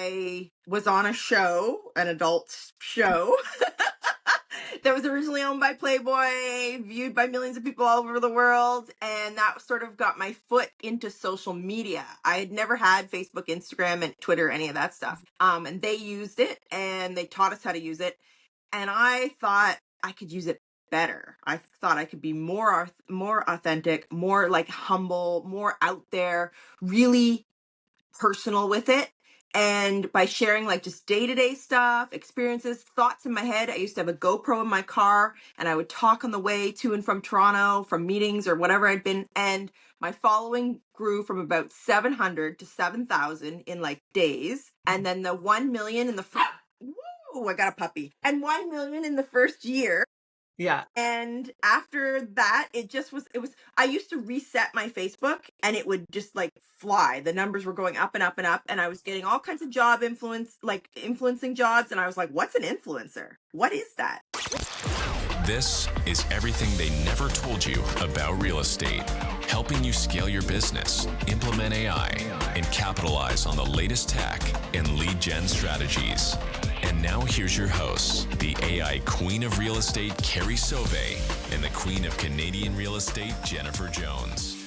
I was on a show, an adult show, that was originally owned by Playboy, viewed by millions of people all over the world. And that sort of got my foot into social media. I had never had Facebook, Instagram, and Twitter, any of that stuff. And they used it and they taught us how to use it. And I thought I could use it better. I thought I could be more authentic, more like humble, more out there, really personal with it. And by sharing like just day-to-day stuff, experiences, thoughts in my head. I used to have a GoPro in my car and I would talk on the way to and from Toronto, from meetings or whatever I'd been. And my following grew from about 700 to 7,000 in like days. And then the 1 million in the first, woo, I got a puppy. And 1 million in the first year. Yeah. And after that, it was, I used to reset my Facebook and it would just like fly. The numbers were going up and up and up. And I was getting all kinds of job influencing jobs. And I was like, what's an influencer? What is that? This is everything they never told you about real estate, helping you scale your business, implement AI, and capitalize on the latest tech and lead gen strategies. And now here's your hosts, the AI queen of real estate, Carrie Soave, and the queen of Canadian real estate, Jennifer Jones.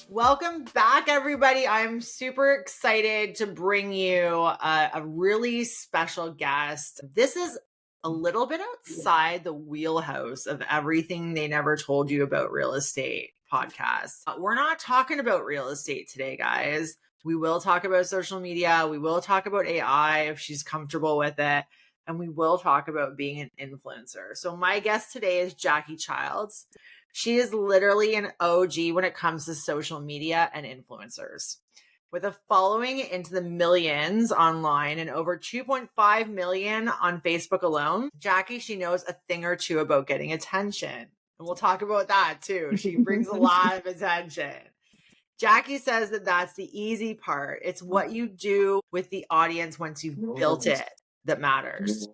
Welcome back, everybody. I'm super excited to bring you a really special guest. This is a little bit outside the wheelhouse of everything they never told you about real estate podcast. We're not talking about real estate today, guys. We will talk about social media. We will talk about AI if she's comfortable with it. And we will talk about being an influencer. So my guest today is Jackie Childs. She is literally an OG when it comes to social media and influencers. With a following into the millions online and over 2.5 million on Facebook alone, Jackie, she knows a thing or two about getting attention. And we'll talk about that too. She brings a lot of attention. Jackie says that that's the easy part. It's what you do with the audience once you've built it that matters.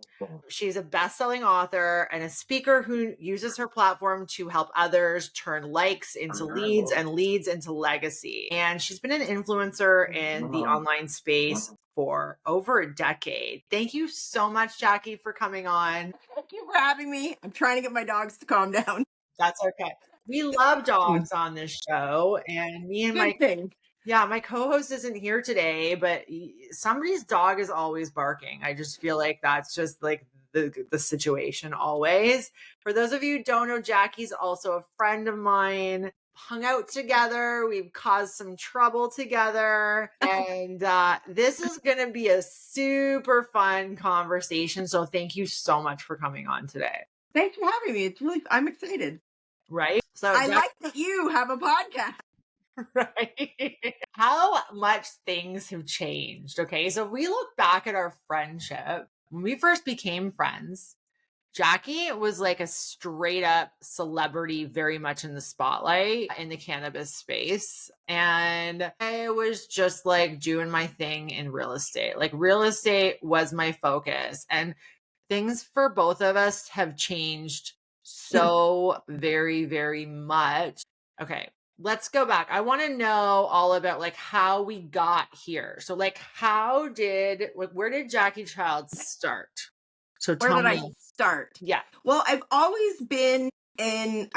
She's a best-selling author and a speaker who uses her platform to help others turn likes into leads and leads into legacy. And she's been an influencer in the online space for over a decade. Thank you so much, Jackie, for coming on. Thank you for having me. I'm trying to get my dogs to calm down. That's okay. We love dogs on this show, and me and my co-host isn't here today, but somebody's dog is always barking. I just feel like that's just like the situation always. For those of you who don't know, Jackie's also a friend of mine. Hung out together. We've caused some trouble together. And this is going to be a super fun conversation. So thank you so much for coming on today. Thanks for having me. I'm excited. Right? So I like that you have a podcast. Right. How much things have changed. Okay. So if we look back at our friendship, when we first became friends, Jackie was like a straight up celebrity, very much in the spotlight in the cannabis space. And I was just like doing my thing in real estate. Like real estate was my focus. And things for both of us have changed so very, very much. Okay, let's go back. I want to know all about like how we got here. So like where did Jackie Childs start? So where did I start? Yeah. Well, I've always been a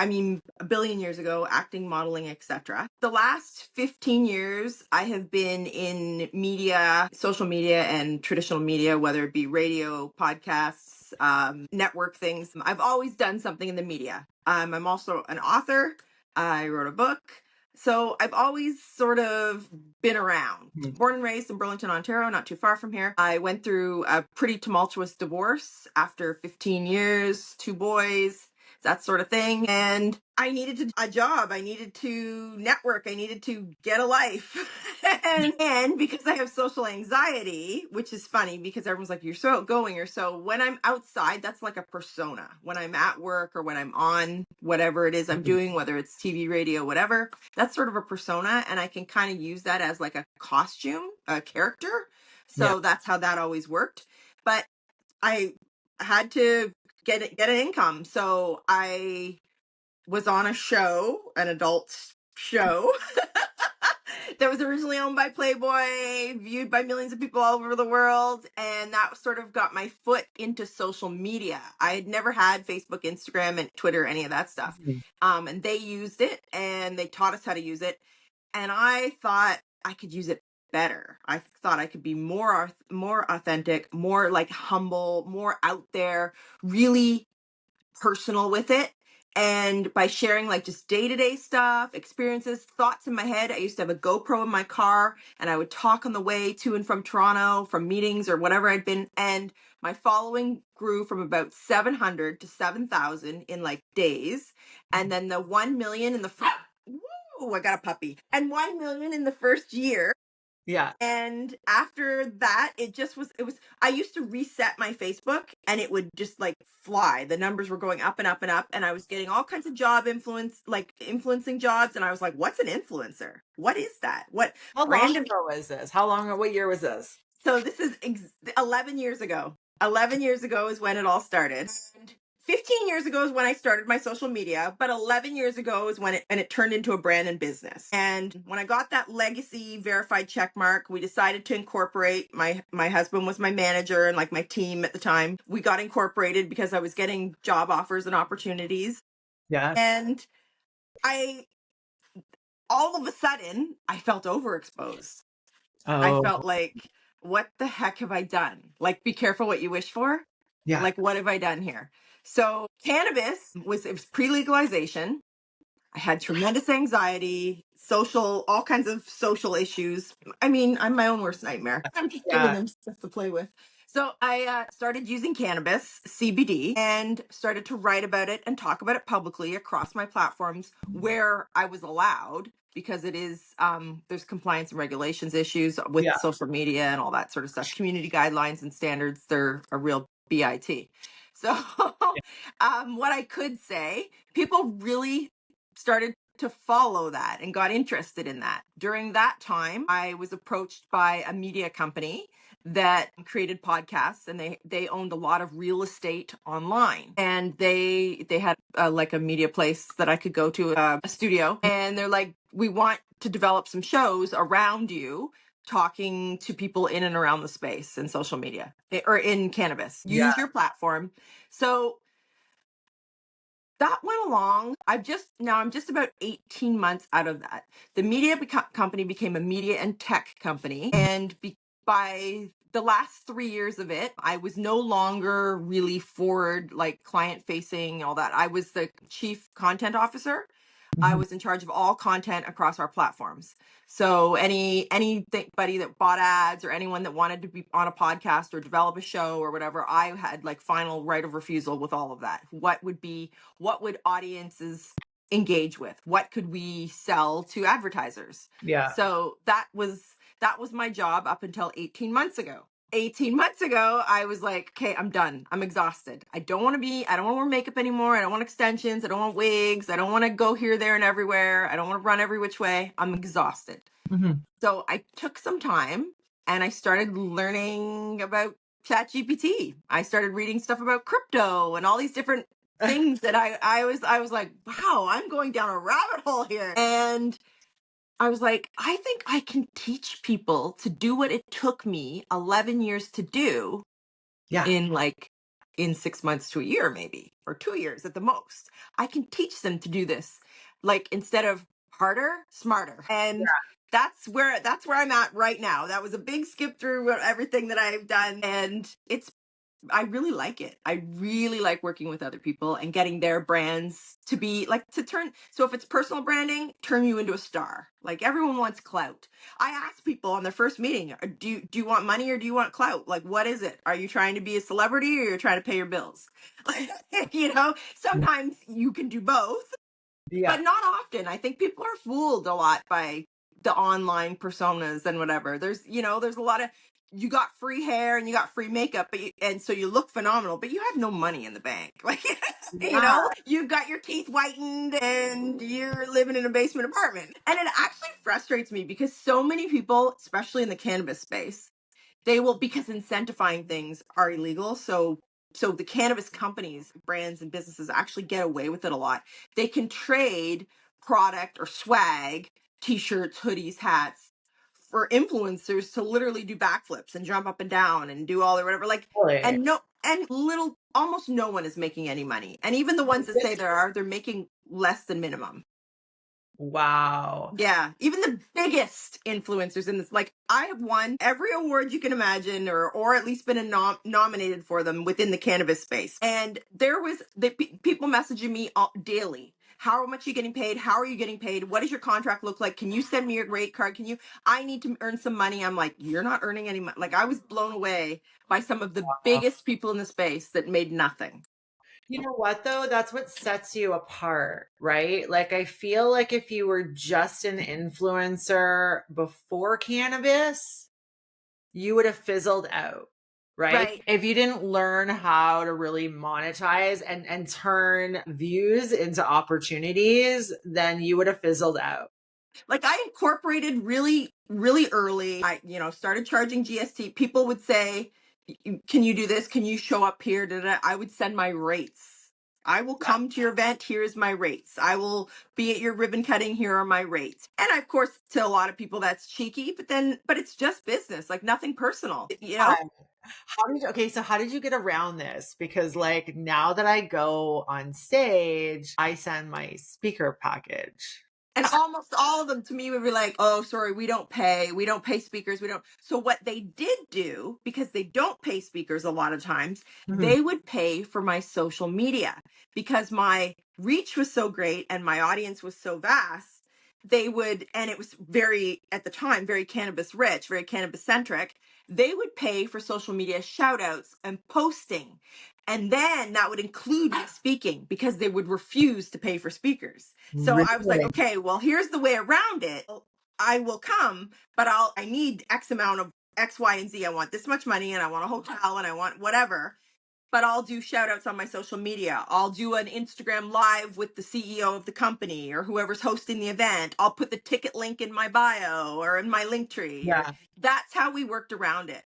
billion years ago, acting, modeling, etc. The last 15 years, I have been in media, social media, and traditional media, whether it be radio, podcasts, network things. I've always done something in the media. I'm also an author. I wrote a book. So I've always sort of been around. Born and raised in Burlington, Ontario, not too far from here. I went through a pretty tumultuous divorce after 15 years, 2 boys, that sort of thing. And I needed a job. I needed to network. I needed to get a life. and because I have social anxiety, which is funny because everyone's like, you're so outgoing. When I'm outside, that's like a persona. When I'm at work or when I'm on whatever it is I'm doing, whether it's TV, radio, whatever, that's sort of a persona. And I can kind of use that as like a costume, a character. So that's how that always worked. But I had to get an income. So I was on a show, an adult show, that was originally owned by Playboy, viewed by millions of people all over the world. And that sort of got my foot into social media. I had never had Facebook, Instagram, and Twitter, any of that stuff. Mhm. And they used it and they taught us how to use it. And I thought I could use it better. I thought I could be more authentic, more like humble, more out there, really personal with it. And by sharing like just day-to-day stuff, experiences, thoughts in my head. I used to have a GoPro in my car and I would talk on the way to and from Toronto, from meetings or whatever I'd been. And my following grew from about 700 to 7,000 in like days. And then the 1 million in the first, woo, I got a puppy. And 1 million in the first year. Yeah. And after that, it was, I used to reset my Facebook and it would just like fly. The numbers were going up and up and up. And I was getting all kinds of job influence, like influencing jobs. And I was like, what's an influencer? What is that? What How long random? ago was this? What year was this? So this is 11 years ago. 11 years ago is when it all started. And 15 years ago is when I started my social media, but 11 years ago is when it turned into a brand and business. And when I got that legacy verified check mark, we decided to incorporate. My husband was my manager and like my team at the time. We got incorporated because I was getting job offers and opportunities. Yeah. And I all of a sudden I felt overexposed. I Oh, felt like, what the heck have I done? Like, be careful what you wish for. yeah. Like, what have I done here? So cannabis it was pre-legalization. I had tremendous anxiety, all kinds of social issues. I mean, I'm my own worst nightmare. I'm just giving Yeah. them stuff to play with. So I started using cannabis, CBD, and started to write about it and talk about it publicly across my platforms where I was allowed, because it is, there's compliance and regulations issues with Yeah. social media and all that sort of stuff. Community guidelines and standards, they're a real BIT. So what I could say, people really started to follow that and got interested in that. During that time, I was approached by a media company that created podcasts, and they owned a lot of real estate online, and they had like a media place that I could go to, a studio, and they're like, we want to develop some shows around you talking to people in and around the space in social media or in cannabis. Yeah. Use your platform. So that went along. I'm just about 18 months out of that. The media company became a media and tech company. And by the last 3 years of it, I was no longer really forward, like client facing, all that. I was the chief content officer. I was in charge of all content across our platforms. So anybody that bought ads or anyone that wanted to be on a podcast or develop a show or whatever, I had like final right of refusal with all of that. What would audiences engage with? What could we sell to advertisers? Yeah. So that was my job up until 18 months ago. 18 months ago, I was like, okay, I'm done. I'm exhausted. I don't want to wear makeup anymore. I don't want extensions. I don't want wigs. I don't want to go here, there, and everywhere. I don't want to run every which way. I'm exhausted. So I took some time and I started learning about ChatGPT. I started reading stuff about crypto and all these different things that I was like, wow, I'm going down a rabbit hole here. And I was like, I think I can teach people to do what it took me 11 years to do Yeah. in 6 months to a year, maybe, or 2 years at the most. I can teach them to do this, like, instead of harder, smarter. And that's where I'm at right now. That was a big skip through everything that I've done. And I really like it. I really like working with other people and getting their brands to be like, so if it's personal branding, turn you into a star. Like, everyone wants clout. I ask people on their first meeting, do you want money or do you want clout? Like, what is it? Are you trying to be a celebrity or you're trying to pay your bills? Sometimes you can do both, but not often. I think people are fooled a lot by the online personas and whatever. There's a lot of, you got free hair and you got free makeup, and so you look phenomenal, but you have no money in the bank. Like, you've got your teeth whitened and you're living in a basement apartment. And it actually frustrates me because so many people, especially in the cannabis space, because incentivizing things are illegal. So the cannabis companies, brands, and businesses actually get away with it a lot. They can trade product or swag t-shirts, hoodies, hats for influencers to literally do backflips and jump up and down and do all the whatever. Like, Really? and almost no one is making any money. And even the ones that say they're making less than minimum. Wow. Yeah, even the biggest influencers in this, like I have won every award you can imagine, or at least been nominated for them within the cannabis space. And there was people messaging me daily. How much are you getting paid? How are you getting paid? What does your contract look like? Can you send me your rate card? I need to earn some money. I'm like, you're not earning any money. Like I was blown away by some of the biggest people in the space that made nothing. You know what, though? That's what sets you apart, right? Like, I feel like if you were just an influencer before cannabis, you would have fizzled out, right? If you didn't learn how to really monetize and turn views into opportunities, then you would have fizzled out. Like I incorporated really, really early. I, started charging GST. People would say, can you do this? Can you show up here? I would send my rates. I will come to your event. Here's my rates. I will be at your ribbon cutting. Here are my rates. And of course, to a lot of people, that's cheeky, but it's just business, like nothing personal, So how did you get around this? Because like now that I go on stage, I send my speaker package. And almost all of them to me would be like, oh, sorry, we don't pay speakers. We don't. So what they did do, because they don't pay speakers a lot of times, they would pay for my social media because my reach was so great and my audience was so vast. And it was at the time, very cannabis rich, very cannabis centric. They would pay for social media shout outs and posting. And then that would include speaking because they would refuse to pay for speakers. So I was like, okay, well, here's the way around it. I will come, but I need X amount of X, Y, and Z. I want this much money and I want a hotel and I want whatever. But I'll do shout outs on my social media. I'll do an Instagram live with the CEO of the company or whoever's hosting the event. I'll put the ticket link in my bio or in my link tree. Yeah. That's how we worked around it.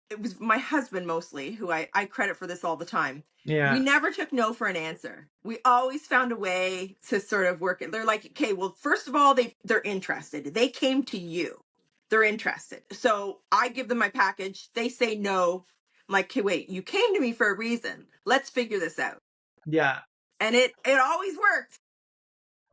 It was my husband mostly, who I credit for this all the time. Yeah. We never took no for an answer. We always found a way to sort of work it. They're like, okay, well, first of all, they're interested. They came to you. They're interested. So I give them my package. They say no. I'm like, okay, wait, you came to me for a reason. Let's figure this out. Yeah. And it always worked.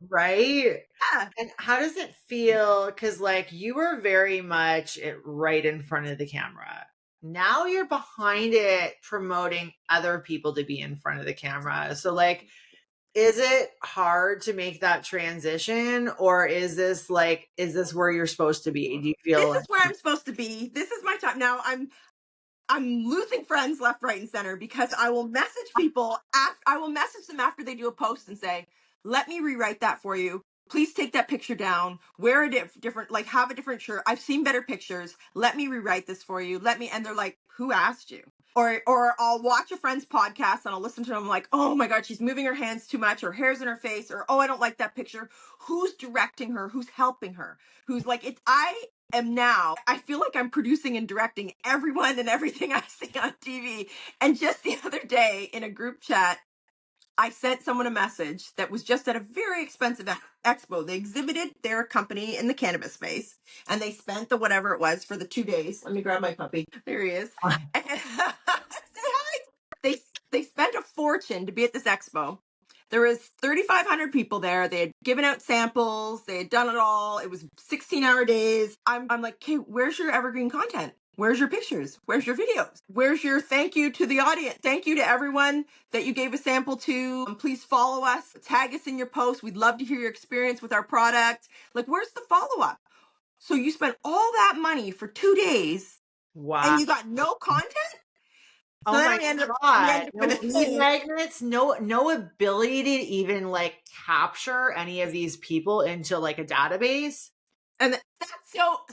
Right? Yeah. And how does it feel? Because like you were very much right in front of the camera. Now you're behind it promoting other people to be in front of the camera. So like, is it hard to make that transition, or is this where you're supposed to be? Do you feel this is where I'm supposed to be? This is my time. Now I'm losing friends left, right, and center because I will message people. I will message them after they do a post and say, let me rewrite that for you. Please take that picture down, wear a different, like have a different shirt. I've seen better pictures. Let me rewrite this for you. And they're like, who asked you? Or I'll watch a friend's podcast and I'll listen to them like, oh my God, she's moving her hands too much, her hair's in her face, or, oh, I don't like that picture. Who's directing her? Who's helping her? Who's like, I feel like I'm producing and directing everyone and everything I see on TV. And just the other day in a group chat, I sent someone a message that was just at a very expensive expo. They exhibited their company in the cannabis space and they spent the whatever it was for the 2 days. Let me grab my puppy. There he is. And, say hi. They spent a fortune to be at this expo. There was 3,500 people there. They had given out samples. They had done it all. It was 16-hour days. I'm like, okay, where's your evergreen content? Where's your pictures? Where's your videos? Where's your thank you to the audience? Thank you to everyone that you gave a sample to. Please follow us. Tag us in your post. We'd love to hear your experience with our product. Like, where's the follow-up? So you spent all that money for 2 days. wow, and you got no content? So oh my God. No with lead magnets, no ability to even like capture any of these people into like a database. And that's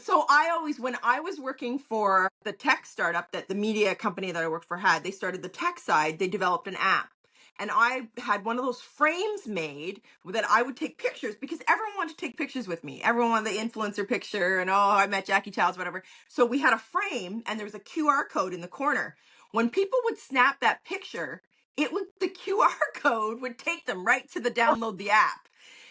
so I always, when I was working for the tech startup that the media company that I worked for had, they started the tech side, they developed an app. And I had one of those frames made that I would take pictures because everyone wanted to take pictures with me. Everyone wanted the influencer picture and, oh, I met Jackie Childs, whatever. So we had a frame and there was a QR code in the corner. When people would snap that picture, the QR code would take them right to the download the app.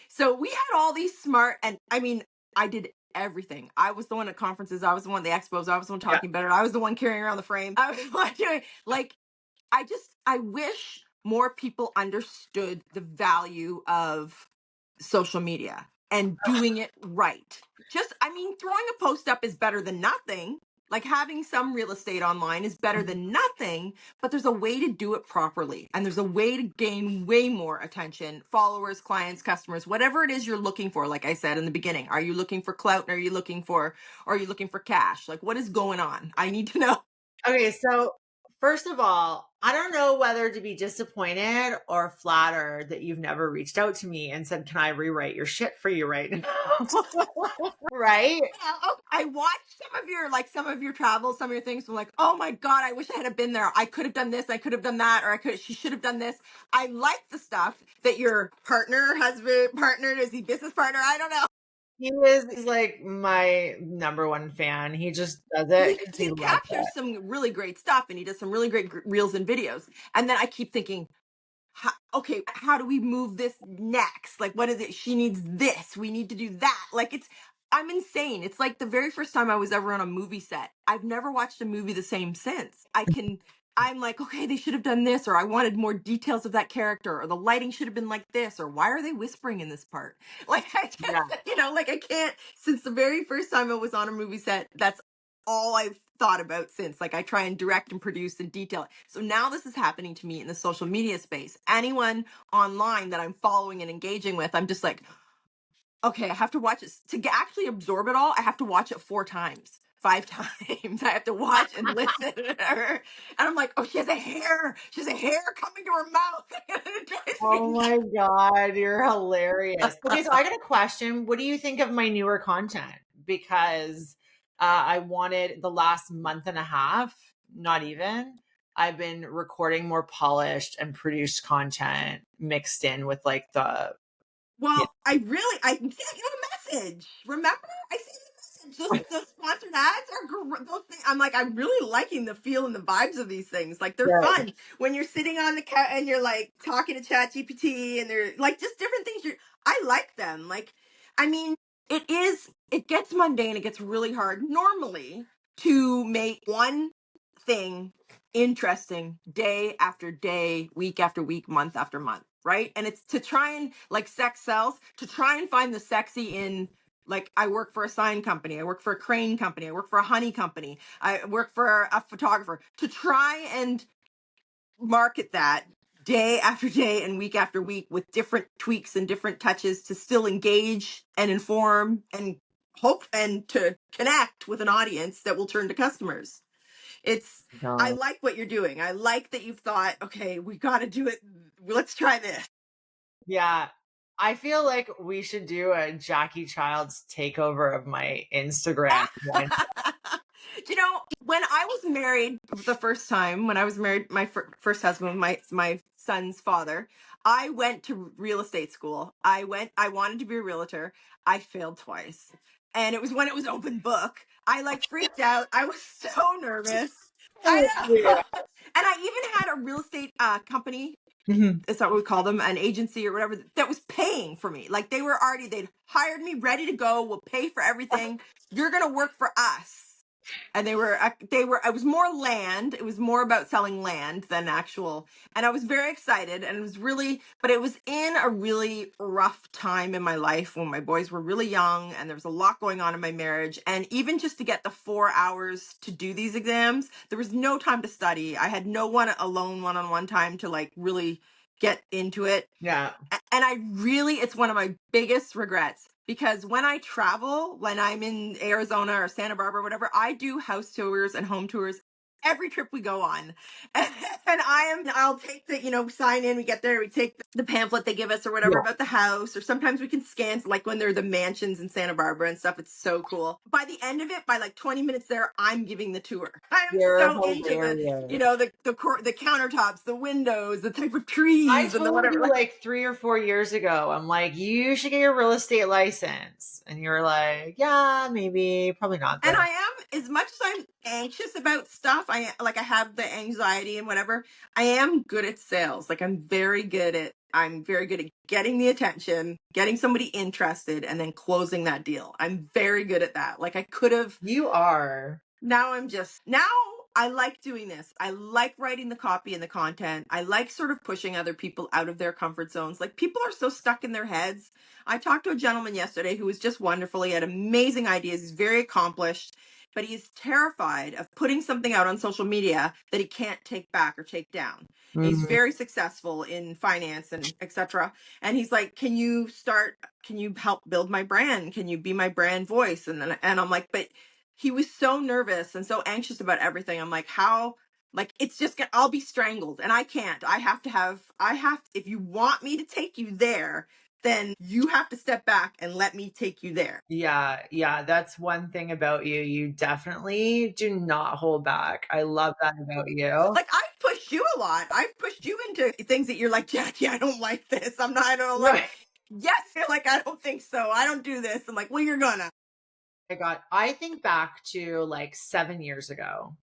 So we had all these smart, and I mean, I did everything. I was the one at conferences. I was the one at the expos. I was the one Yeah. talking about it. I was the one carrying around the frame. I was the one doing, like, I wish more people understood the value of social media and doing it right. Just, I mean, throwing a post up is better than nothing. Like having some real estate online is better than nothing, but there's a way to do it properly. And there's a way to gain way more attention, followers, clients, customers, whatever it is you're looking for. Like I said in the beginning, are you looking for clout? Or are you looking for cash? Like, what is going on? I need to know. Okay, so first of all, I don't know whether to be disappointed or flattered that you've never reached out to me and said, "Can I rewrite your shit for you right now?" Right? I watched some of your travels, some of your things. I'm like, oh my God, I wish I had been there. I could have done this, I could have done that, or she should have done this. I like the stuff that your partner, is he business partner? I don't know. He's like my number one fan. He just does it because he He loves captures it. some really great stuff, and he does some really great reels and videos. And then I keep thinking, okay, how do we move this next? Like, what is it? She needs this. We need to do that. I'm insane. It's like the very first time I was ever on a movie set. I've never watched a movie the same since. I'm like, okay, they should have done this, or I wanted more details of that character, or the lighting should have been like this, or why are they whispering in this part? Like, I just, Yeah. like I can't, since the very first time I was on a movie set, that's all I've thought about since. Like I try and direct and produce and detail it. So now this is happening to me in the social media space. Anyone online that I'm following and engaging with, I'm just like, okay, I have to watch it actually absorb it all. I have to watch it 4 times, 5 times. I have to watch and listen to her. And I'm like, oh, she has a hair. She has a hair coming to her mouth. It drives Oh me my God, you're hilarious. Okay, so I got a question. What do you think of my newer content? Because I wanted the last month and a half, not even, I've been recording more polished and produced content mixed in with like the, yeah, Well, I sent you a message. Remember? I sent you a message. Those sponsored ads are those things. I'm like, I'm really liking the feel and the vibes of these things. Like they're yeah, fun when you're sitting on the couch and you're like talking to Chat GPT and they're like just different things. I like them. Like, I mean, it gets mundane. It gets really hard normally to make one thing interesting day after day, week after week, month after month, right? And it's to try and, like, sex sells, to try and find the sexy in, like, I work for a sign company, I work for a crane company, I work for a honey company, I work for a photographer, to try and market that day after day and week after week with different tweaks and different touches to still engage and inform and hope and to connect with an audience that will turn to customers. I no. like what you're doing. I like that you've thought, okay, we got to do it. Let's try this. Yeah. I feel like we should do a Jackie Childs takeover of my Instagram. When I was married the first time, when I was married, my first husband, my son's father, I went to real estate school. I wanted to be a realtor. I failed twice. And it was when it was open book. I like freaked out. I was so nervous. I know. Yeah. And I even had a real estate company, Mhm. is that what we call them, an agency or whatever, that was paying for me. Like they'd hired me ready to go. We'll pay for everything. You're going to work for us. And it was more land. It was more about selling land than actual. And I was very excited, and but it was in a really rough time in my life when my boys were really young and there was a lot going on in my marriage. And even just to get the 4 hours to do these exams, there was no time to study. I had no one-on-one time to like really get into it. Yeah. And it's one of my biggest regrets, because when I travel, when I'm in Arizona or Santa Barbara, whatever, I do house tours and home tours every trip we go on. And I'll take sign in, we get there, we take the pamphlet they give us or whatever Yeah. about the house, or sometimes we can scan, like when they're the mansions in Santa Barbara and stuff. It's so cool. By the end of it, by like 20 minutes there, I'm giving the tour. I am You're so into hilarious. the countertops, the windows, the type of I trees and the told you whatever. like 3 or 4 years ago, I'm like, you should get your real estate license. And you're like, yeah, maybe, probably not And though. I am, as much as I'm anxious about stuff, I have the anxiety and whatever, I am good at sales. Like I'm very good at I'm very good at getting the attention, getting somebody interested, and then closing that deal. I'm very good at that. Like I could have. You are. Now I like doing this. I like writing the copy and the content. I like sort of pushing other people out of their comfort zones. Like people are so stuck in their heads. I talked to a gentleman yesterday who was just wonderful. He had amazing ideas. He's very accomplished, but he's terrified of putting something out on social media that he can't take back or take down. He's very successful in finance and etc. And he's like, can you help build my brand? Can you be my brand voice? And I'm like, but he was so nervous and so anxious about everything. I'm like, how? Like, it's just gonna, I'll be strangled and I can't. If you want me to take you there, then you have to step back and let me take you there. Yeah. That's one thing about you. You definitely do not hold back. I love that about you. Like, I've pushed you a lot. I've pushed you into things that you're like, Jackie, I don't like this. I don't like, Right. yes, you're like, I don't think so. I don't do this. I'm like, well, you're gonna. I think back to like 7 years ago,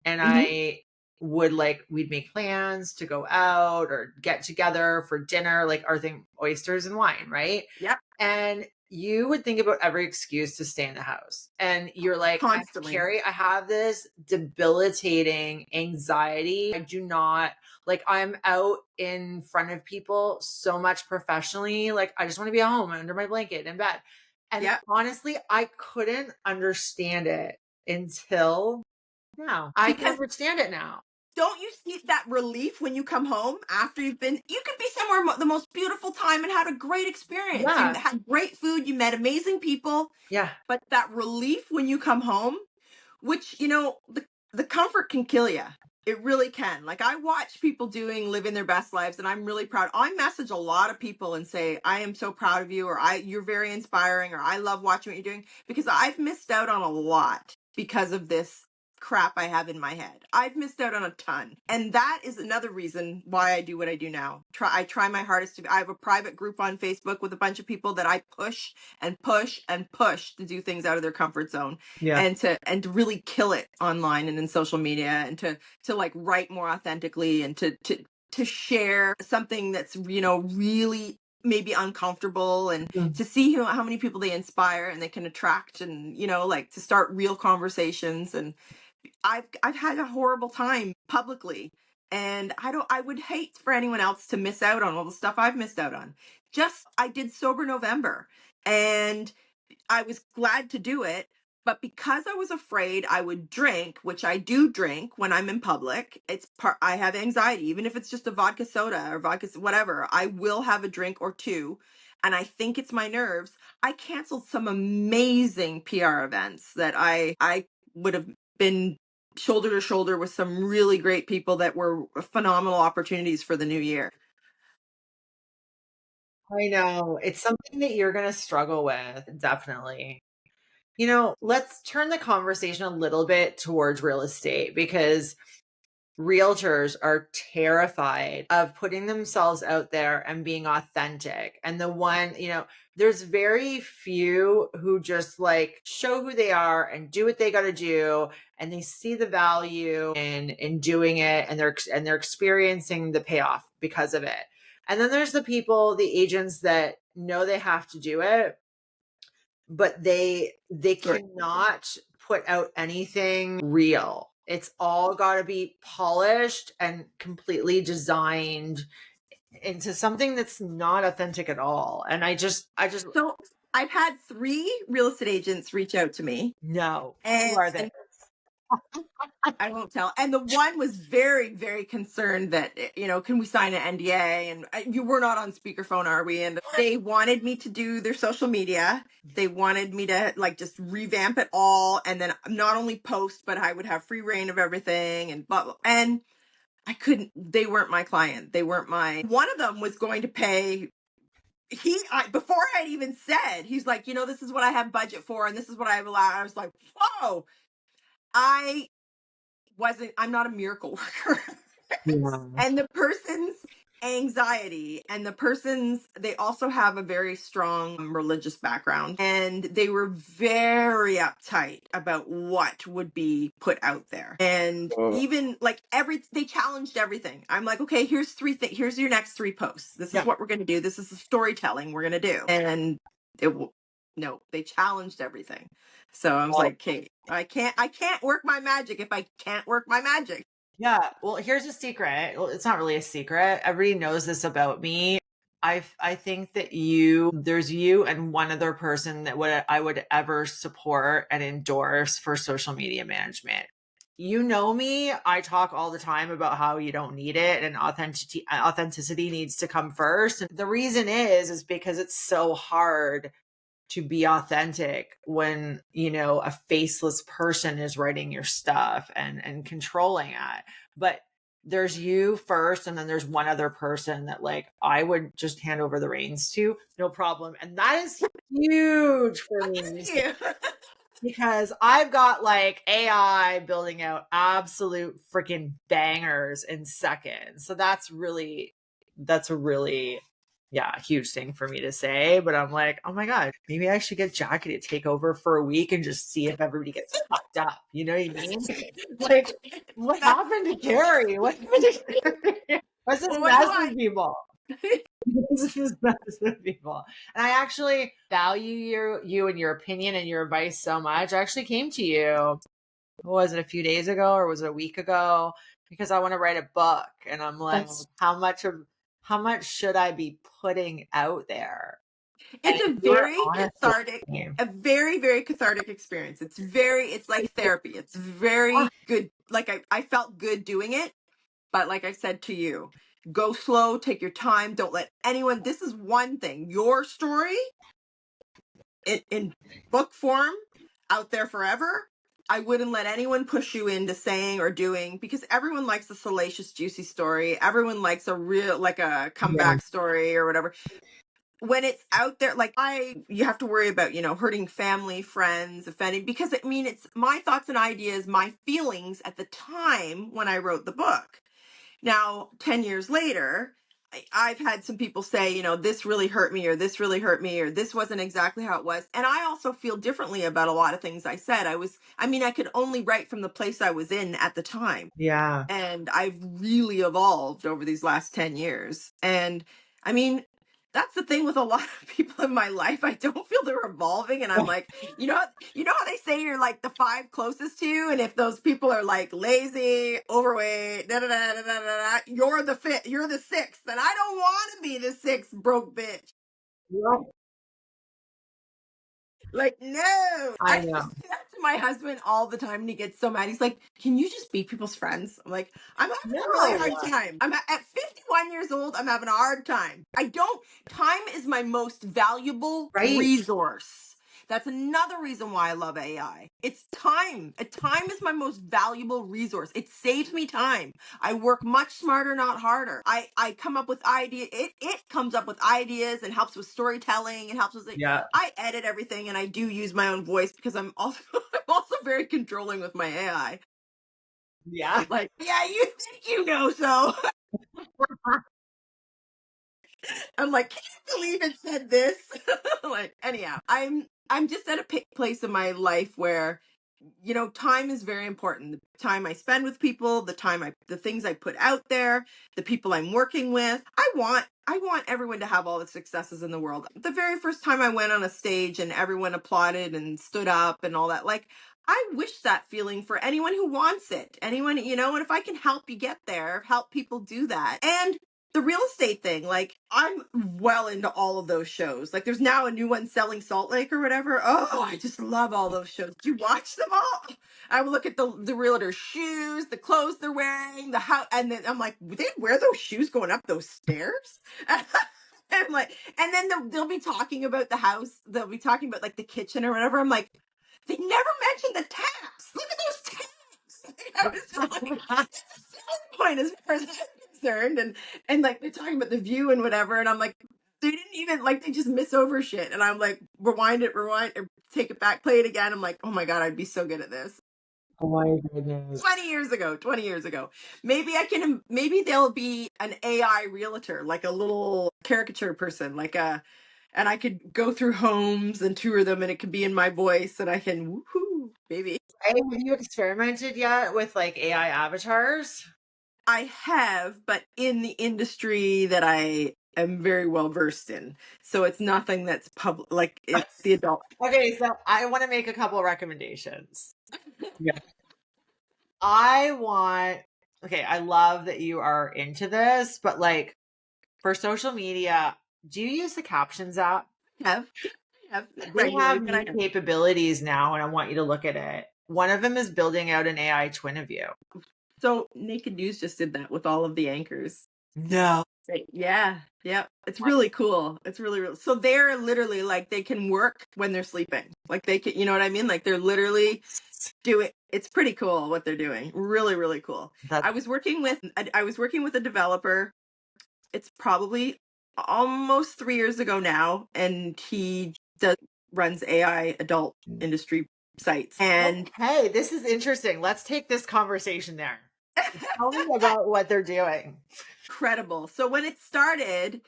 and Mhm. we'd make plans to go out or get together for dinner, like our thing, oysters and wine, right? Yep. And you would think about every excuse to stay in the house. And you're like, Constantly. Carrie, I have this debilitating anxiety. I do not like, I'm out in front of people so much professionally. Like, I just want to be at home under my blanket in bed. And Yep. honestly, I couldn't understand it until now. I can Because understand it now. don't you see that relief when you come home after you could be somewhere the most beautiful time and had a great experience. You Yeah. had great food, you met amazing people, Yeah. but that relief when you come home, which, the comfort can kill you. It really can. Like I watch people living their best lives and I'm really proud. I message a lot of people and say, I am so proud of you, or you're very inspiring, or I love watching what you're doing, because I've missed out on a lot because of this crap I have in my head. I've missed out on a ton. And that is another reason why I do what I do now. I try my hardest I have a private group on Facebook with a bunch of people that I push and push and push to do things out of their comfort zone, Yeah. and to really kill it online and in social media, and to like write more authentically, and to share something that's really maybe uncomfortable, and to see how many people they inspire and they can attract, and like to start real conversations. And I've had a horrible time publicly, and I would hate for anyone else to miss out on all the stuff I've missed out on. I did Sober November, and I was glad to do it, but because I was afraid I would drink, which I do drink when I'm in public, I have anxiety, even if it's just a vodka soda or vodka whatever, I will have a drink or two, and I think it's my nerves. I canceled some amazing PR events that I would have been shoulder to shoulder with some really great people that were phenomenal opportunities for the new year. I know. It's something that you're going to struggle with, definitely. Let's turn the conversation a little bit towards real estate, because realtors are terrified of putting themselves out there and being authentic. And there's very few who just like show who they are and do what they got to do, and they see the value in doing it, and they're experiencing the payoff because of it. And then there's the agents that know they have to do it, but they Right. cannot put out anything real. It's all got to be polished and completely designed into something that's not authentic at all. And I just So I've had 3 real estate agents reach out to me, no. and Who are they? I won't tell. And the one was very, very concerned that, can we sign an NDA? And you were not on speakerphone, are we? And they wanted me to do their social media. They wanted me to like just revamp it all, and then not only post, but I would have free reign of everything, and blah, blah. And I couldn't. They weren't my client. They weren't my. One of them was going to pay. Before I had even said, he's like, this is what I have budget for, and this is what I've allowed. I was like, whoa. I'm not a miracle worker. Yeah. And the person's anxiety. And the persons, they also have a very strong religious background, and they were very uptight about what would be put out there. And even like they challenged everything. I'm like, okay, here's here's your next 3 posts. This is what we're going to do. This is the storytelling we're going to do. And no, they challenged everything. So I was like, okay, I can't work my magic if I can't work my magic. Yeah. Well, here's a secret. Well, it's not really a secret. Everybody knows this about me. I think that there's you and one other person that I would ever support and endorse for social media management. You know me, I talk all the time about how you don't need it and authenticity needs to come first. And the reason is because it's so hard to be authentic when, a faceless person is writing your stuff and controlling it. But there's you first, and then there's one other person that like I would just hand over the reins to, no problem. And that is huge for me. Because I've got like AI building out absolute freaking bangers in seconds. So that's a really a huge thing for me to say. But I'm like, oh my God, maybe I should get Jackie to take over for a week and just see if everybody gets fucked up. You know what I mean? Like, what happened to Carrie? What happened to Carrie? What's this mess with people? This is mess with people. And I actually value you and your opinion and your advice so much. I actually came to you, was it a few days ago or was it a week ago? Because I want to write a book. And I'm like, how much should I be putting out there? It's a very very cathartic experience. It's like therapy. It's very good. Like I felt good doing it, but like I said to you, go slow, take your time. Don't let anyone, this is one thing, your story in book form out there forever. I wouldn't let anyone push you into saying or doing, because everyone likes a salacious, juicy story. Everyone likes a real, like a comeback story or whatever. When it's out there, like you have to worry about, hurting family, friends, offending, because it's my thoughts and ideas, my feelings at the time when I wrote the book. Now, 10 years later, I've had some people say, this really hurt me, or this really hurt me, or this wasn't exactly how it was. And I also feel differently about a lot of things I said. I could only write from the place I was in at the time. Yeah. And I've really evolved over these last 10 years. And that's the thing with a lot of people in my life. I don't feel they're evolving. And I'm like, you know how they say you're like the 5 closest to you, and if those people are like lazy, overweight, you're the 6th, and I don't want to be the 6th broke bitch. Yeah. Like, no. I know. say that to my husband all the time, and he gets so mad. He's like, can you just be people's friends? I'm like, I'm having a really hard time. I'm at 51 years old. I'm having a hard time. Time is my most valuable resource. That's another reason why I love AI. It's time. Time is my most valuable resource. It saves me time. I work much smarter, not harder. I come up with ideas. It comes up with ideas and helps with storytelling and helps with I edit everything, and I do use my own voice because I'm also very controlling with my AI. Yeah. Like, yeah, you think so. I'm like, can you believe it said this? Like, anyhow, I'm just at a place in my life where, time is very important. The time I spend with people, the things I put out there, the people I'm working with. I want everyone to have all the successes in the world. The very first time I went on a stage and everyone applauded and stood up and all that, like, I wish that feeling for anyone who wants it. Anyone, and if I can help you get there, help people do that. And the real estate thing, like, I'm well into all of those shows. Like, there's now a new one, Selling Salt Lake or whatever. Oh, I just love all those shows. Do you watch them all? I would look at the realtor's shoes, the clothes they're wearing, the house, and then I'm like, would they wear those shoes going up those stairs? I'm like, and then they'll be talking about the house. They'll be talking about like the kitchen or whatever. I'm like, they never mentioned the taps. Look at those taps. I was just like, that's a selling point as far as I'm concerned. And like they're talking about the view and whatever, and I'm like, they didn't even, like, they just miss over shit. And I'm like, rewind, or take it back, play it again. I'm like, oh my God, I'd be so good at this. Oh my goodness. 20 years ago. Maybe there'll be an AI realtor, like a little caricature person, and I could go through homes and tour them and it could be in my voice and I can woohoo, baby. Hey, have you experimented yet with like AI avatars? I have, but in the industry that I am very well versed in. So it's nothing that's public, like it's the adult. Okay, so I want to make a couple of recommendations. Yeah. I love that you are into this, but like for social media, do you use the captions app? I have They regularly, have but I new have. capabilities now, and I want you to look at it. One of them is building out an AI twin of you. So Naked News just did that with all of the anchors. No. Yeah, yeah. It's really cool. It's really. So they're literally like they can work when they're sleeping. Like they can, you know what I mean? Like they're literally doing. It's pretty cool what they're doing. Really, really cool. I was working with a developer. It's probably almost 3 years ago now, and he runs AI adult industry sites. And hey, this is interesting. Let's take this conversation there. Tell me about what they're doing. Incredible. So when it started,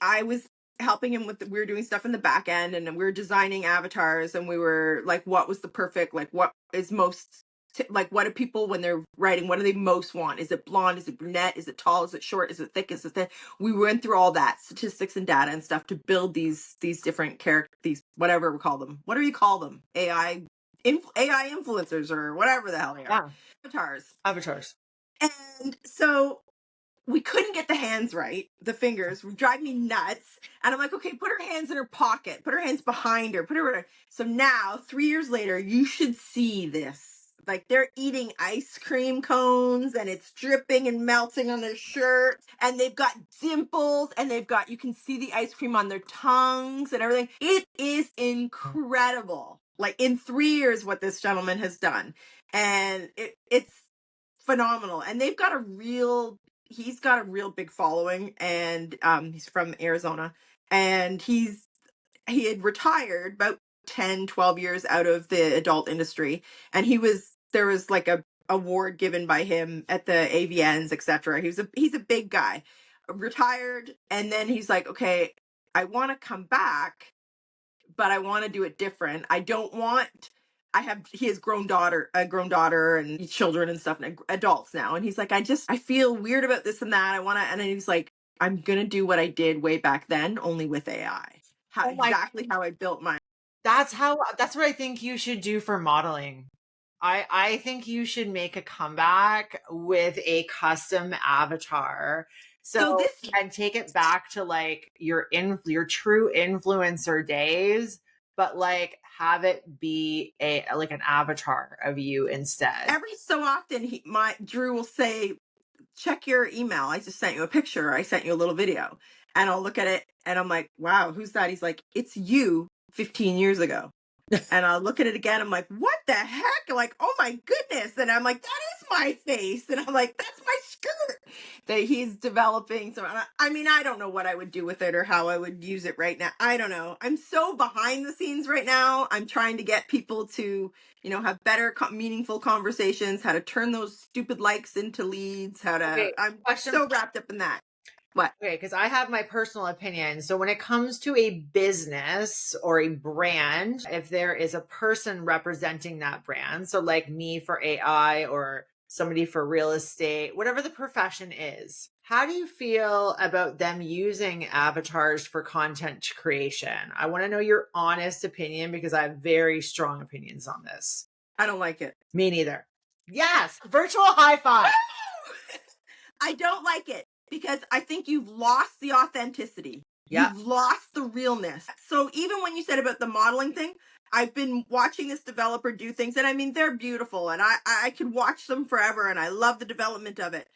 I was helping him we were doing stuff in the back end and we were designing avatars and we were like, what was the perfect, like what is most, like what do people when they're writing, what do they most want? Is it blonde? Is it brunette? Is it tall? Is it short? Is it thick? Is it thin? We went through all that statistics and data and stuff to build these different characters, these, whatever we call them. What do you call them? AI influencers or whatever the hell they are. Yeah. Avatars. And so we couldn't get the hands right. The fingers would drive me nuts. And I'm like, okay, put her hands in her pocket, put her hands behind her, So now, 3 years later, you should see this. Like they're eating ice cream cones and it's dripping and melting on their shirts. And they've got dimples and you can see the ice cream on their tongues and everything. It is incredible. Like in 3 years, what this gentleman has done. And it's phenomenal. And he's got a real big following, and he's from Arizona, and he had retired about 10-12 years out of the adult industry, and there was like a award given by him at the AVNs, etc. He's a big guy, retired, and then he's like, okay, I want to come back, but I want to do it different. He has a grown daughter and children and stuff, and adults now. And he's like, I feel weird about this and that. And then he's like, I'm going to do what I did way back then, only with AI. Exactly how I built mine. That's what I think you should do for modeling. I think you should make a comeback with a custom avatar. And take it back to like your true influencer days, but like have it be like an avatar of you instead. Every so often Drew will say, check your email. I just sent you a picture. I sent you a little video. And I'll look at it and I'm like, wow, who's that? He's like, it's you 15 years ago. And I'll look at it again. I'm like, what the heck? Like, oh my goodness. And I'm like, that is my face. And I'm like, that's my skirt that he's developing. So, I mean, I don't know what I would do with it or how I would use it right now. I don't know. I'm so behind the scenes right now. I'm trying to get people to, have better meaningful conversations, how to turn those stupid likes into leads, I'm so wrapped up in that. What? Okay, because I have my personal opinion. So when it comes to a business or a brand, if there is a person representing that brand, so like me for AI or somebody for real estate, whatever the profession is, how do you feel about them using avatars for content creation? I want to know your honest opinion because I have very strong opinions on this. I don't like it. Me neither. Yes, virtual high five. I don't like it. Because I think you've lost the authenticity. Yeah. You've lost the realness. So even when you said about the modeling thing, I've been watching this developer do things, and I mean, they're beautiful, and I could watch them forever, and I love the development of it.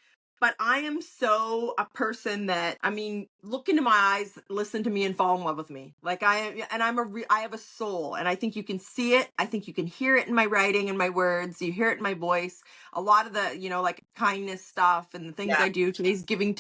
But I am so a person that, I mean, look into my eyes, listen to me, and fall in love with me. Like I have a soul, and I think you can see it. I think you can hear it in my writing and my words. You hear it in my voice. A lot of the, like kindness stuff and the things I do. Today's Giving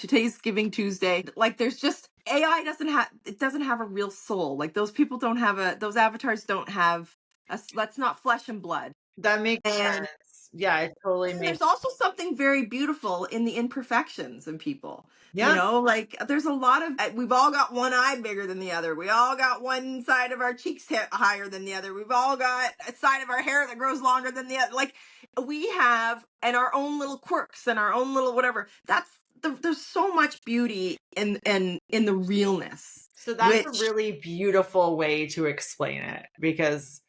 Tuesday. Like there's just, AI doesn't have a real soul. Like those people don't have those avatars don't have, that's not flesh and blood. That makes And sense. Yeah, it totally makes. there's also something very beautiful in the imperfections in people. Yeah. Like there's a lot of, we've all got one eye bigger than the other. We all got one side of our cheeks higher than the other. We've all got a side of our hair that grows longer than the other. Like we have, and our own little quirks and our own little whatever. There's so much beauty in the realness, So that's a which really beautiful way to explain it, because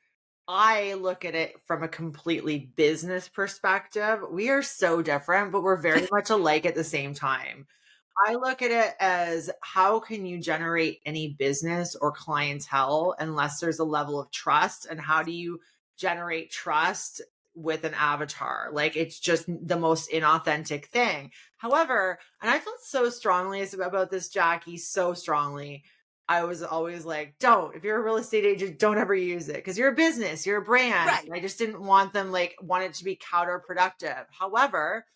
I look at it from a completely business perspective. We are so different, but we're very much alike at the same time. I look at it as, how can you generate any business or clientele unless there's a level of trust? And how do you generate trust with an avatar? Like, it's just the most inauthentic thing. However, and I felt so strongly about this, Jackie, so strongly. I was always like, if you're a real estate agent, don't ever use it, because you're a business, you're a brand. right. I just didn't want it to be counterproductive. However,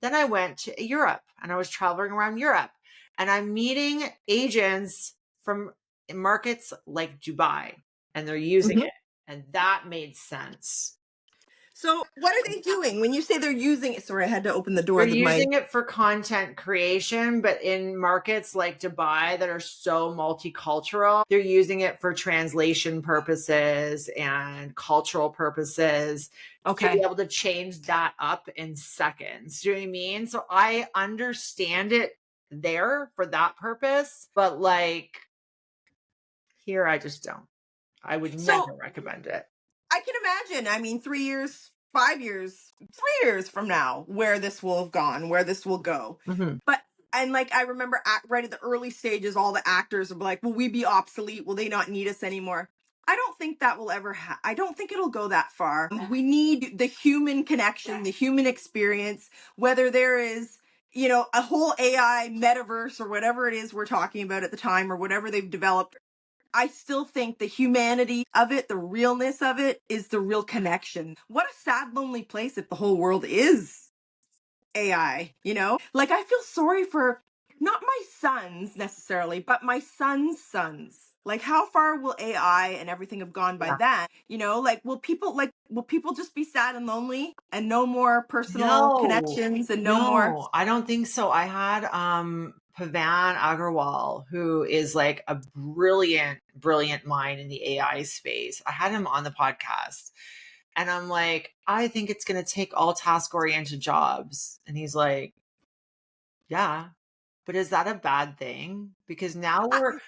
then I went to Europe and I was traveling around Europe, and I'm meeting agents from markets like Dubai, and they're using Mhm. it. And that made sense. So what are they doing when you say they're using it? Sorry, I had to open the door. They're using it for content creation, but in markets like Dubai that are so multicultural, they're using it for translation purposes and cultural purposes. To be able to change that up in seconds. Do you know what I mean? So I understand it there for that purpose, but like here, I just don't. I would never recommend it. I can imagine. I mean, 3 years, 5 years, 3 years from now, where this will have gone, where this will go. Mhm. But and like I remember right at the early stages, all the actors were like, "Will we be obsolete? Will they not need us anymore?" I don't think that will ever I don't think it'll go that far. We need the human connection, the human experience, whether there is, a whole AI metaverse or whatever it is we're talking about at the time or whatever they've developed. I still think the humanity of it, the realness of it is the real connection. What a sad, lonely place if the whole world is AI, Like, I feel sorry for not my sons necessarily, but my son's sons. Like, how far will AI and everything have gone by that? Like, will people just be sad and lonely and no more personal connections and no more? I don't think so. I had Pavan Agarwal, who is like a brilliant, brilliant mind in the AI space. I had him on the podcast, and I'm like, I think it's going to take all task-oriented jobs. And he's like, yeah, but is that a bad thing? Because now we're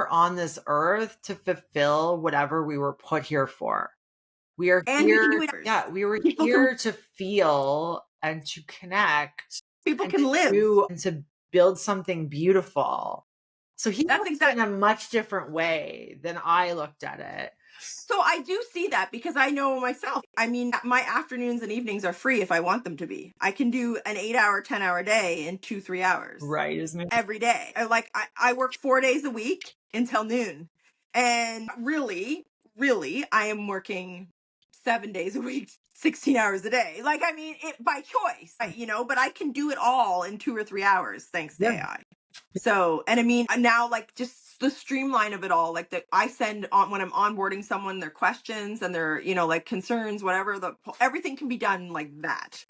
on this earth to fulfill whatever we were put here for. We are And we can here. do it. Yeah, we were People here to feel and to connect people and can live. to build something beautiful. So he That's looked at it exactly. in a much different way than I looked at it. So I do see that because I know myself. I mean, my afternoons and evenings are free if I want them to be. I can do an 8-hour, 10-hour day in 2-3 hours. Right, isn't it? Every day. I work 4 days a week until noon. And really, I am working 7 days a week, 16 hours a day. Like, I mean, it by choice, but I can do it all in 2 or 3 hours thanks to AI. So, and I mean, now like just the streamline of it all, like that I send on when I'm onboarding someone their questions and their, like concerns, whatever, everything can be done like that.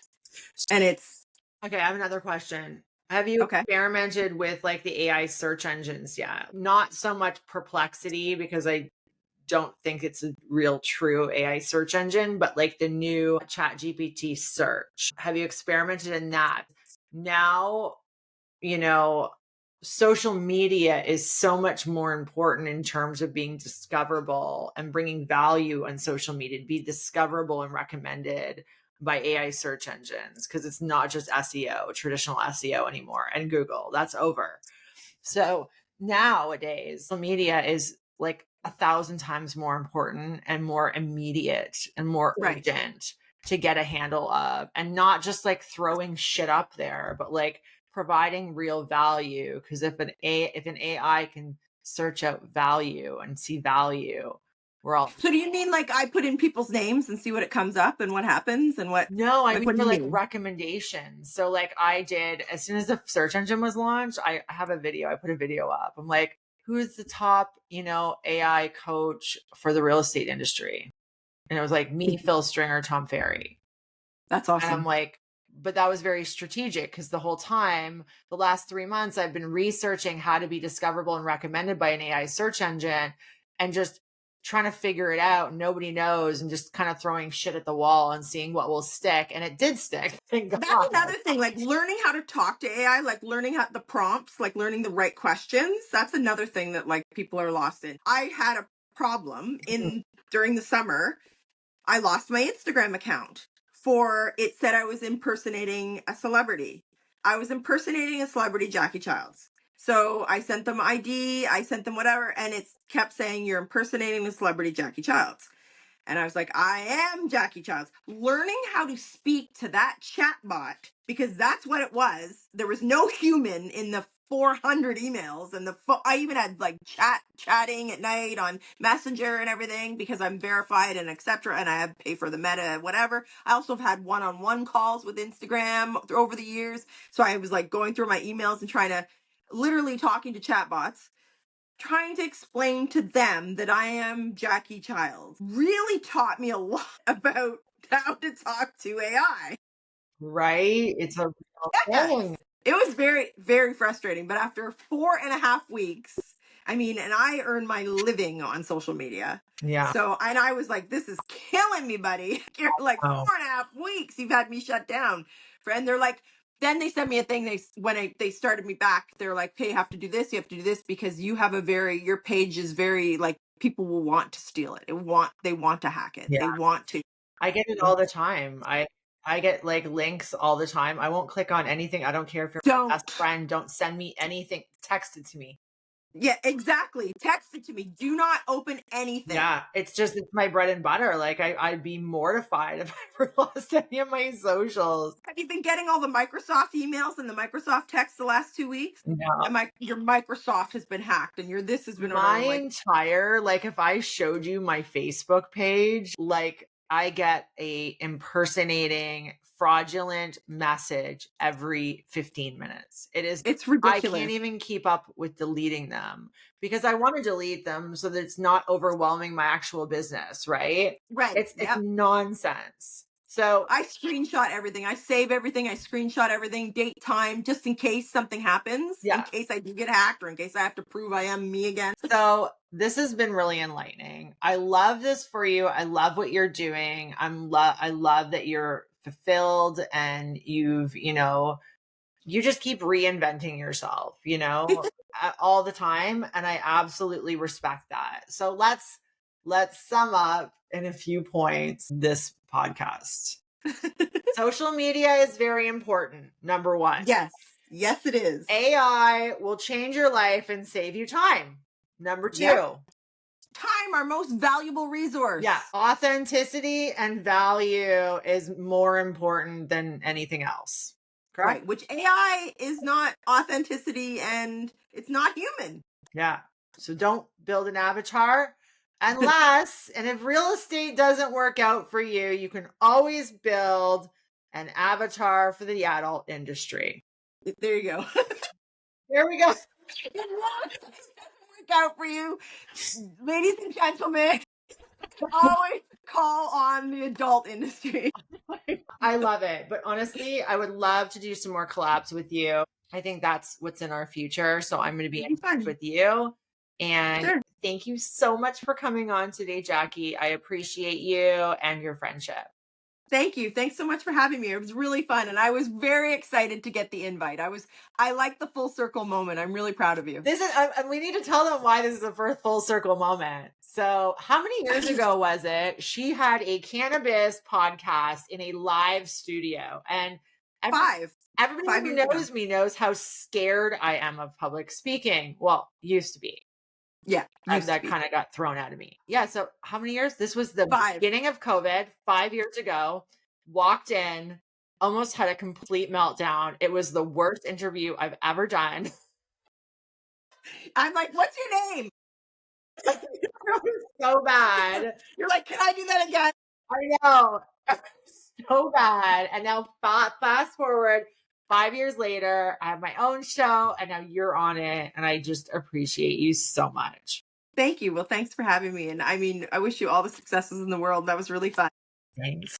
And it's okay. I have another question. Have you experimented with like the AI search engines yet? Not so much Perplexity, because I don't think it's a real true AI search engine, but like the new ChatGPT search. Have you experimented in that? Now, social media is so much more important in terms of being discoverable and bringing value on social media, to be discoverable and recommended by AI search engines, because it's not just SEO, traditional SEO anymore, and Google. That's over. So nowadays, social media is like 1,000 times more important and more immediate and more urgent to get a handle of, and not just like throwing shit up there, but like providing real value. Because if an AI can search out value and see value, we're all. So do you mean like I put in people's names and see what it comes up and what happens and what? No, I like, mean what do for you like mean? recommendations. So like I did, as soon as the search engine was launched, I have a video. I put a video up. I'm like, who is the top, AI coach for the real estate industry? And it was like me, Phil Stringer, Tom Ferry. That's And I'm awesome. like, but that was very strategic because the whole time, the last 3 months, I've been researching how to be discoverable and recommended by an AI search engine and just trying to figure it out. Nobody knows, and just kind of throwing shit at the wall and seeing what will stick. And it did stick. Thank God. That's another thing, like learning how to talk to AI, like learning how the prompts, like learning the right questions. That's another thing that like people are lost in. I had a problem during the summer. I lost my Instagram account for it said I was impersonating a celebrity. I was impersonating a celebrity, Jackie Childs. So I sent them ID, I sent them whatever, and it kept saying you're impersonating the celebrity Jackie Childs. And I was like, I am Jackie Childs. Learning how to speak to that chat bot, because that's what it was. There was no human in the 400 emails, and I even had like chatting at night on Messenger and everything because I'm verified and etc. And I have pay for the meta whatever. I also have had one-on-one calls with Instagram over the years, so I was like going through my emails and trying to literally talking to chatbots, trying to explain to them that I am Jackie Childs really taught me a lot about how to talk to AI. Right? It's a real thing. It was very, very frustrating. But after 4.5 weeks, I mean, and I earn my living on social media. Yeah. So, and I was like, this is killing me, buddy. You're like 4.5 weeks, you've had me shut down. And they're like, then they sent me a thing. They started me back, they're like, hey, you have to do this, because you have your page is very like, people will want to steal it. They want to hack it. Yeah. They want to. I get it all the time. I get like links all the time. I won't click on anything. I don't care if you're my best friend. Don't send me anything. Text it to me. Yeah, exactly. Text it to me. Do not open anything. Yeah, it's my bread and butter. Like I'd be mortified if I ever lost any of my socials. Have you been getting all the Microsoft emails and the Microsoft texts the last 2 weeks? No. Your Microsoft has been hacked and this has been my entire, like if I showed you my Facebook page, like I get a impersonating fraudulent message every 15 minutes. It's ridiculous. I can't even keep up with deleting them because I want to delete them so that it's not overwhelming my actual business, right? Right. It's nonsense. So I screenshot everything. I save everything. I screenshot everything, date, time, just in case something happens, in case I do get hacked or in case I have to prove I am me again. So this has been really enlightening. I love this for you. I love what you're doing. I love that you're fulfilled and you just keep reinventing yourself, all the time. And I absolutely respect that. So let's sum up in a few points this podcast. Social media is very important. Number one. Yes, it is. AI will change your life and save you time. Number two. Time, our most valuable resource. Yeah. Authenticity and value is more important than anything else. Correct? Right. Which AI is not authenticity and it's not human. Yeah. So don't build an avatar unless, and if real estate doesn't work out for you, you can always build an avatar for the adult industry. There you go. There we go. It doesn't work out for you. Ladies and gentlemen, always call on the adult industry. I love it. But honestly, I would love to do some more collabs with you. I think that's what's in our future. So I'm going to be in touch with you. And thank you so much for coming on today, Jackie. I appreciate you and your friendship. Thank you. Thanks so much for having me. It was really fun. And I was very excited to get the invite. I like the full circle moment. I'm really proud of you. We need to tell them why this is the first full circle moment. So how many years ago was it? She had a cannabis podcast in a live studio, and everybody who knows me knows how scared I am of public speaking. Well, used to be. Yeah. That kind of got thrown out of me. Yeah. So how many years? This was the beginning of COVID, 5 years ago. Walked in, almost had a complete meltdown. It was the worst interview I've ever done. I'm like, what's your name? It was so bad. You're like, can I do that again? I know. So bad. And now fast forward 5 years later, I have my own show and now you're on it. And I just appreciate you so much. Thank you. Well, thanks for having me. And I mean, I wish you all the successes in the world. That was really fun. Thanks.